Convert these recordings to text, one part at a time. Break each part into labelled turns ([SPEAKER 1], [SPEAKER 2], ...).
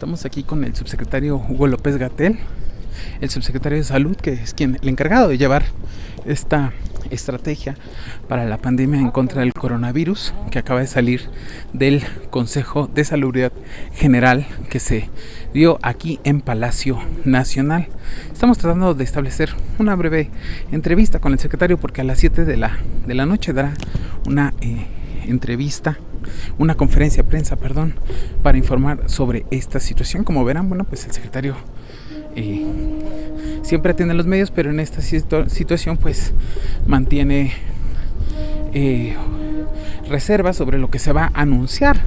[SPEAKER 1] Estamos aquí con el subsecretario Hugo López-Gatell, el subsecretario de Salud, que es el encargado de llevar esta estrategia para la pandemia en contra del coronavirus, que acaba de salir del Consejo de Salubridad General que se dio aquí en Palacio Nacional. Estamos tratando de establecer una breve entrevista con el secretario, porque a las 7 de la noche dará una una conferencia de prensa, para informar sobre esta situación. Como verán, pues el secretario siempre atiende a los medios, pero en esta situación pues mantiene reservas sobre lo que se va a anunciar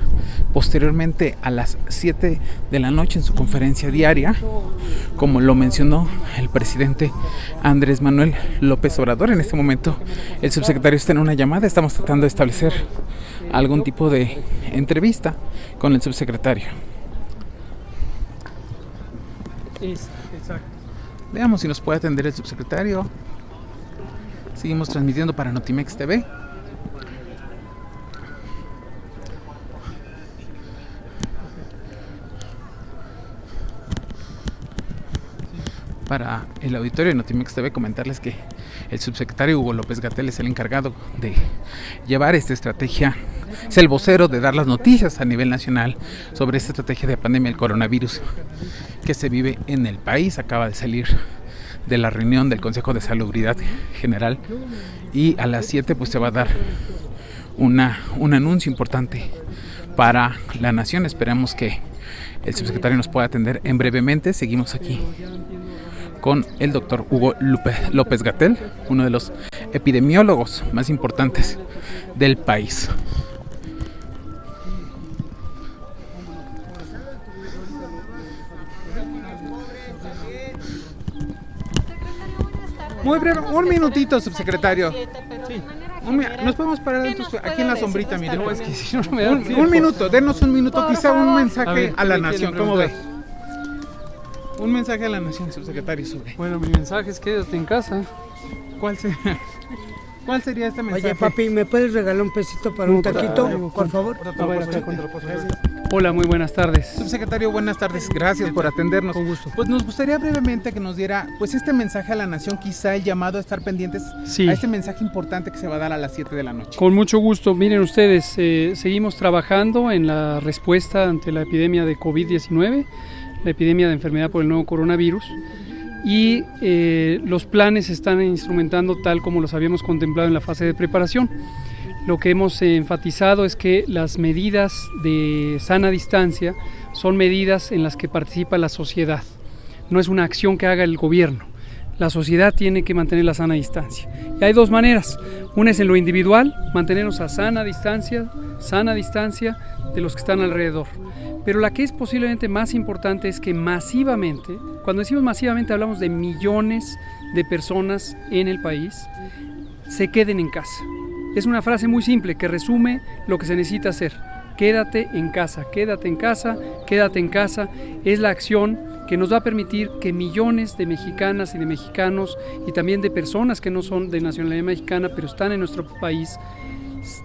[SPEAKER 1] posteriormente a las 7 de la noche en su conferencia diaria, como lo mencionó el presidente Andrés Manuel López Obrador. En este momento el subsecretario está en una llamada, estamos tratando de establecer algún tipo de entrevista con el subsecretario.
[SPEAKER 2] Exacto.
[SPEAKER 1] Veamos si nos puede atender el subsecretario. Seguimos transmitiendo para Notimex TV. Para el auditorio de Notimex TV, comentarles que el subsecretario Hugo López-Gatell es el encargado de llevar esta estrategia, es el vocero de dar las noticias a nivel nacional sobre esta estrategia de pandemia del coronavirus que se vive en el país. Acaba de salir de la reunión del Consejo de Salubridad General y a las 7 pues se va a dar un anuncio importante para la nación. Esperamos que el subsecretario nos pueda atender en brevemente. Seguimos aquí con el doctor Hugo López-Gatell, uno de los epidemiólogos más importantes del país. Muy breve, un minutito, subsecretario. Sí. Nos podemos parar aquí en la sombrita, mire.
[SPEAKER 2] No, es que si no me da
[SPEAKER 1] un minuto, denos un minuto, quizá un mensaje a la nación. ¿Cómo ve? Un mensaje a la nación, subsecretario, sobre.
[SPEAKER 2] Bueno, mi mensaje es quédate en casa.
[SPEAKER 1] ¿Cuál sería este mensaje?
[SPEAKER 3] Oye, papi, ¿me puedes regalar un pesito para un taquito, por favor?
[SPEAKER 2] Hola, muy buenas tardes.
[SPEAKER 1] Subsecretario, buenas tardes. Gracias por atendernos.
[SPEAKER 2] Con gusto.
[SPEAKER 1] Pues nos gustaría brevemente que nos diera pues este mensaje a la nación, quizá el llamado a estar pendientes a este mensaje importante que se va a dar a las 7 de la noche.
[SPEAKER 2] Con mucho gusto. Miren ustedes, seguimos trabajando en la respuesta ante la epidemia de COVID-19, la epidemia de enfermedad por el nuevo coronavirus, y los planes se están instrumentando tal como los habíamos contemplado en la fase de preparación. Lo que hemos enfatizado es que las medidas de sana distancia son medidas en las que participa la sociedad. No es una acción que haga el gobierno. La sociedad tiene que mantener la sana distancia. Y hay dos maneras. Una es en lo individual, mantenernos a sana distancia de los que están alrededor. Pero la que es posiblemente más importante es que masivamente, cuando decimos masivamente hablamos de millones de personas en el país, se queden en casa. Es una frase muy simple que resume lo que se necesita hacer. Quédate en casa, quédate en casa, quédate en casa. Es la acción que nos va a permitir que millones de mexicanas y de mexicanos, y también de personas que no son de nacionalidad mexicana pero están en nuestro país,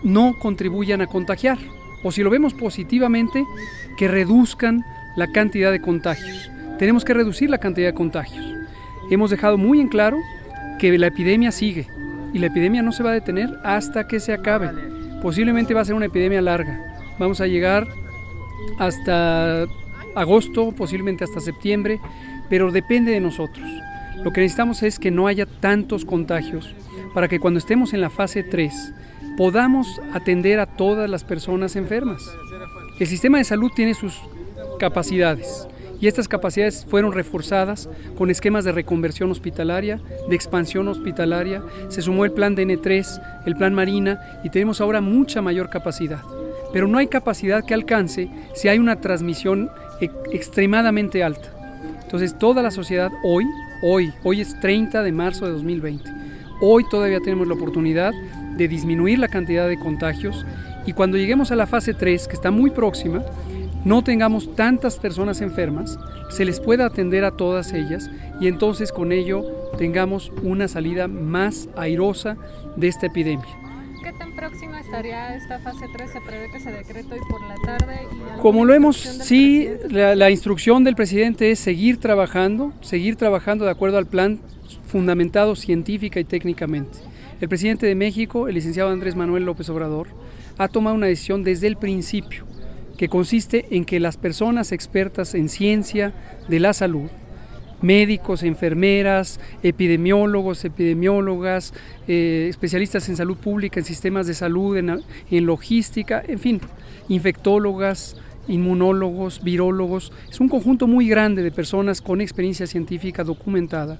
[SPEAKER 2] no contribuyan a contagiar. O si lo vemos positivamente, que reduzcan la cantidad de contagios. Tenemos que reducir la cantidad de contagios. Hemos dejado muy en claro que la epidemia sigue. Y la epidemia no se va a detener hasta que se acabe. Posiblemente va a ser una epidemia larga. Vamos a llegar hasta agosto, posiblemente hasta septiembre, pero depende de nosotros. Lo que necesitamos es que no haya tantos contagios para que cuando estemos en la fase 3 podamos atender a todas las personas enfermas. El sistema de salud tiene sus capacidades. Y estas capacidades fueron reforzadas con esquemas de reconversión hospitalaria, de expansión hospitalaria. Se sumó el plan DN3, el plan Marina, y tenemos ahora mucha mayor capacidad. Pero no hay capacidad que alcance si hay una transmisión extremadamente alta. Entonces toda la sociedad hoy es 30 de marzo de 2020. Hoy todavía tenemos la oportunidad de disminuir la cantidad de contagios, y cuando lleguemos a la fase 3, que está muy próxima, no tengamos tantas personas enfermas, se les pueda atender a todas ellas, y entonces con ello tengamos una salida más airosa de esta epidemia.
[SPEAKER 4] ¿Qué tan próxima estaría esta fase 3? Se prevé que se decrete hoy por la tarde.
[SPEAKER 2] Como lo hemos, sí, la instrucción del presidente es seguir trabajando de acuerdo al plan fundamentado científica y técnicamente. El presidente de México, el licenciado Andrés Manuel López Obrador, ha tomado una decisión desde el principio, que consiste en que las personas expertas en ciencia de la salud, médicos, enfermeras, epidemiólogos, epidemiólogas, especialistas en salud pública, en sistemas de salud, en logística, en fin, infectólogas, inmunólogos, virólogos, es un conjunto muy grande de personas con experiencia científica documentada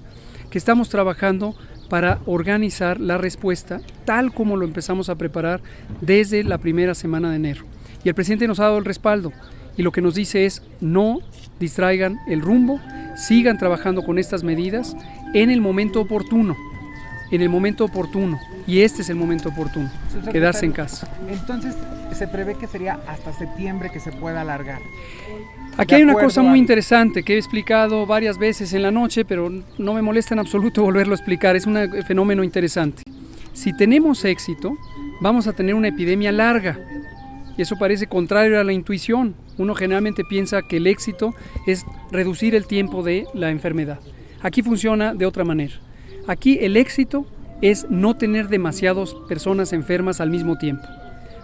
[SPEAKER 2] que estamos trabajando para organizar la respuesta tal como lo empezamos a preparar desde la primera semana de enero. Y el presidente nos ha dado el respaldo y lo que nos dice es no distraigan el rumbo, sigan trabajando con estas medidas en el momento oportuno, y este es el momento oportuno, quedarse en casa.
[SPEAKER 1] Entonces, se prevé que sería hasta septiembre que se pueda alargar.
[SPEAKER 2] Aquí hay una cosa muy interesante que he explicado varias veces en la noche, pero no me molesta en absoluto volverlo a explicar, es un fenómeno interesante. Si tenemos éxito, vamos a tener una epidemia larga, y eso parece contrario a la intuición. Uno generalmente piensa que el éxito es reducir el tiempo de la enfermedad. Aquí funciona de otra manera. Aquí el éxito es no tener demasiadas personas enfermas al mismo tiempo.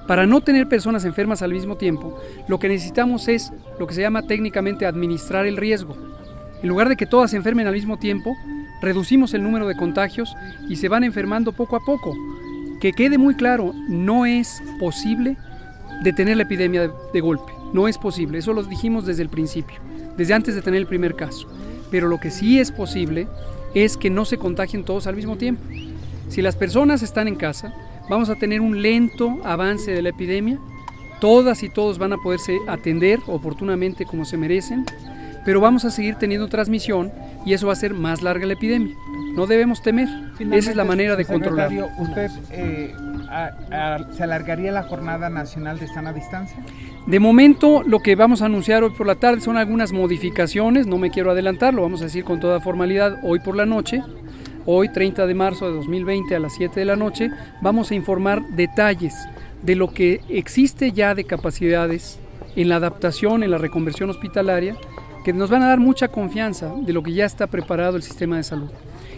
[SPEAKER 2] Para no tener personas enfermas al mismo tiempo, lo que necesitamos es lo que se llama técnicamente administrar el riesgo. En lugar de que todas se enfermen al mismo tiempo, reducimos el número de contagios y se van enfermando poco a poco. Que quede muy claro, no es posible detener la epidemia de golpe. No es posible, eso lo dijimos desde el principio, desde antes de tener el primer caso. Pero lo que sí es posible es que no se contagien todos al mismo tiempo. Si las personas están en casa, vamos a tener un lento avance de la epidemia, todas y todos van a poderse atender oportunamente como se merecen, pero vamos a seguir teniendo transmisión y eso va a hacer más larga la epidemia. No debemos temer, esa es la manera de controlar.
[SPEAKER 1] ¿Usted se alargaría la Jornada Nacional de Sana Distancia?
[SPEAKER 2] De momento, lo que vamos a anunciar hoy por la tarde son algunas modificaciones, no me quiero adelantar, lo vamos a decir con toda formalidad hoy por la noche. Hoy, 30 de marzo de 2020 a las 7 de la noche, vamos a informar detalles de lo que existe ya de capacidades en la adaptación, en la reconversión hospitalaria, que nos van a dar mucha confianza de lo que ya está preparado el sistema de salud.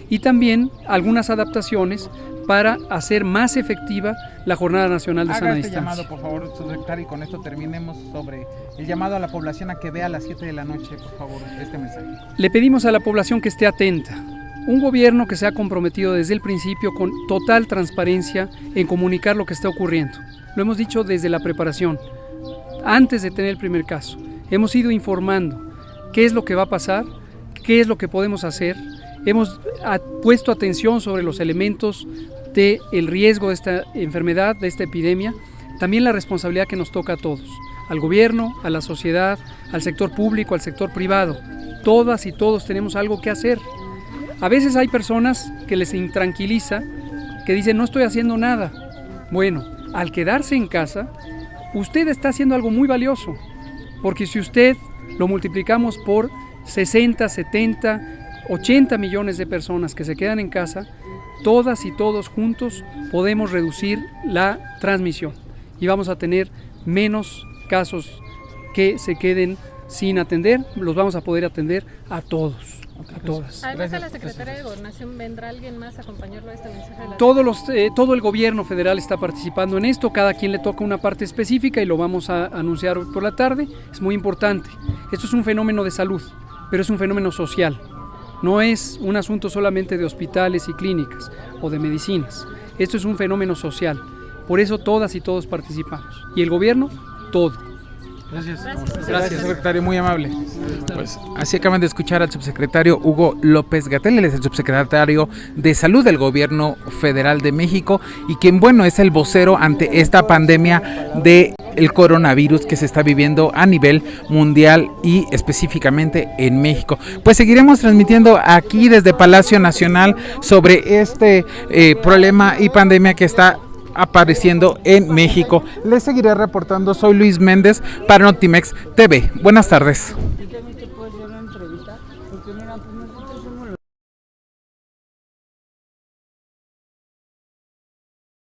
[SPEAKER 2] Y también algunas adaptaciones para hacer más efectiva la Jornada Nacional de Sana Distancia.
[SPEAKER 1] Llamado, por favor, subsecretario, y con esto terminemos sobre el llamado a la población a que vea a las 7 de la noche, por favor, este mensaje.
[SPEAKER 2] Le pedimos a la población que esté atenta. Un gobierno que se ha comprometido desde el principio con total transparencia en comunicar lo que está ocurriendo. Lo hemos dicho desde la preparación, antes de tener el primer caso. Hemos ido informando qué es lo que va a pasar, qué es lo que podemos hacer. Hemos puesto atención sobre los elementos del riesgo de esta enfermedad, de esta epidemia, también la responsabilidad que nos toca a todos, al gobierno, a la sociedad, al sector público, al sector privado. Todas y todos tenemos algo que hacer. A veces hay personas que les intranquiliza, que dicen no estoy haciendo nada. Bueno, al quedarse en casa, usted está haciendo algo muy valioso, porque si usted lo multiplicamos por 60, 70, 80 millones de personas que se quedan en casa, todas y todos juntos podemos reducir la transmisión y vamos a tener menos casos que se queden sin atender, los vamos a poder atender a todos. A todas.
[SPEAKER 4] Además, a la Secretaría de Gobernación, ¿vendrá alguien más a acompañarlo a este mensaje?
[SPEAKER 2] Todo el gobierno federal está participando en esto, cada quien le toca una parte específica y lo vamos a anunciar hoy por la tarde. Es muy importante. Esto es un fenómeno de salud, pero es un fenómeno social. No es un asunto solamente de hospitales y clínicas o de medicinas. Esto es un fenómeno social. Por eso todas y todos participamos. Y el gobierno, todo.
[SPEAKER 1] Gracias, secretario, muy amable. Pues así acaban de escuchar al subsecretario Hugo López-Gatell, él es el subsecretario de Salud del Gobierno Federal de México y quien, bueno, es el vocero ante esta pandemia del coronavirus que se está viviendo a nivel mundial y específicamente en México. Pues seguiremos transmitiendo aquí desde Palacio Nacional sobre este problema y pandemia que está apareciendo en México. Les seguiré reportando. Soy Luis Méndez para Notimex TV. Buenas tardes.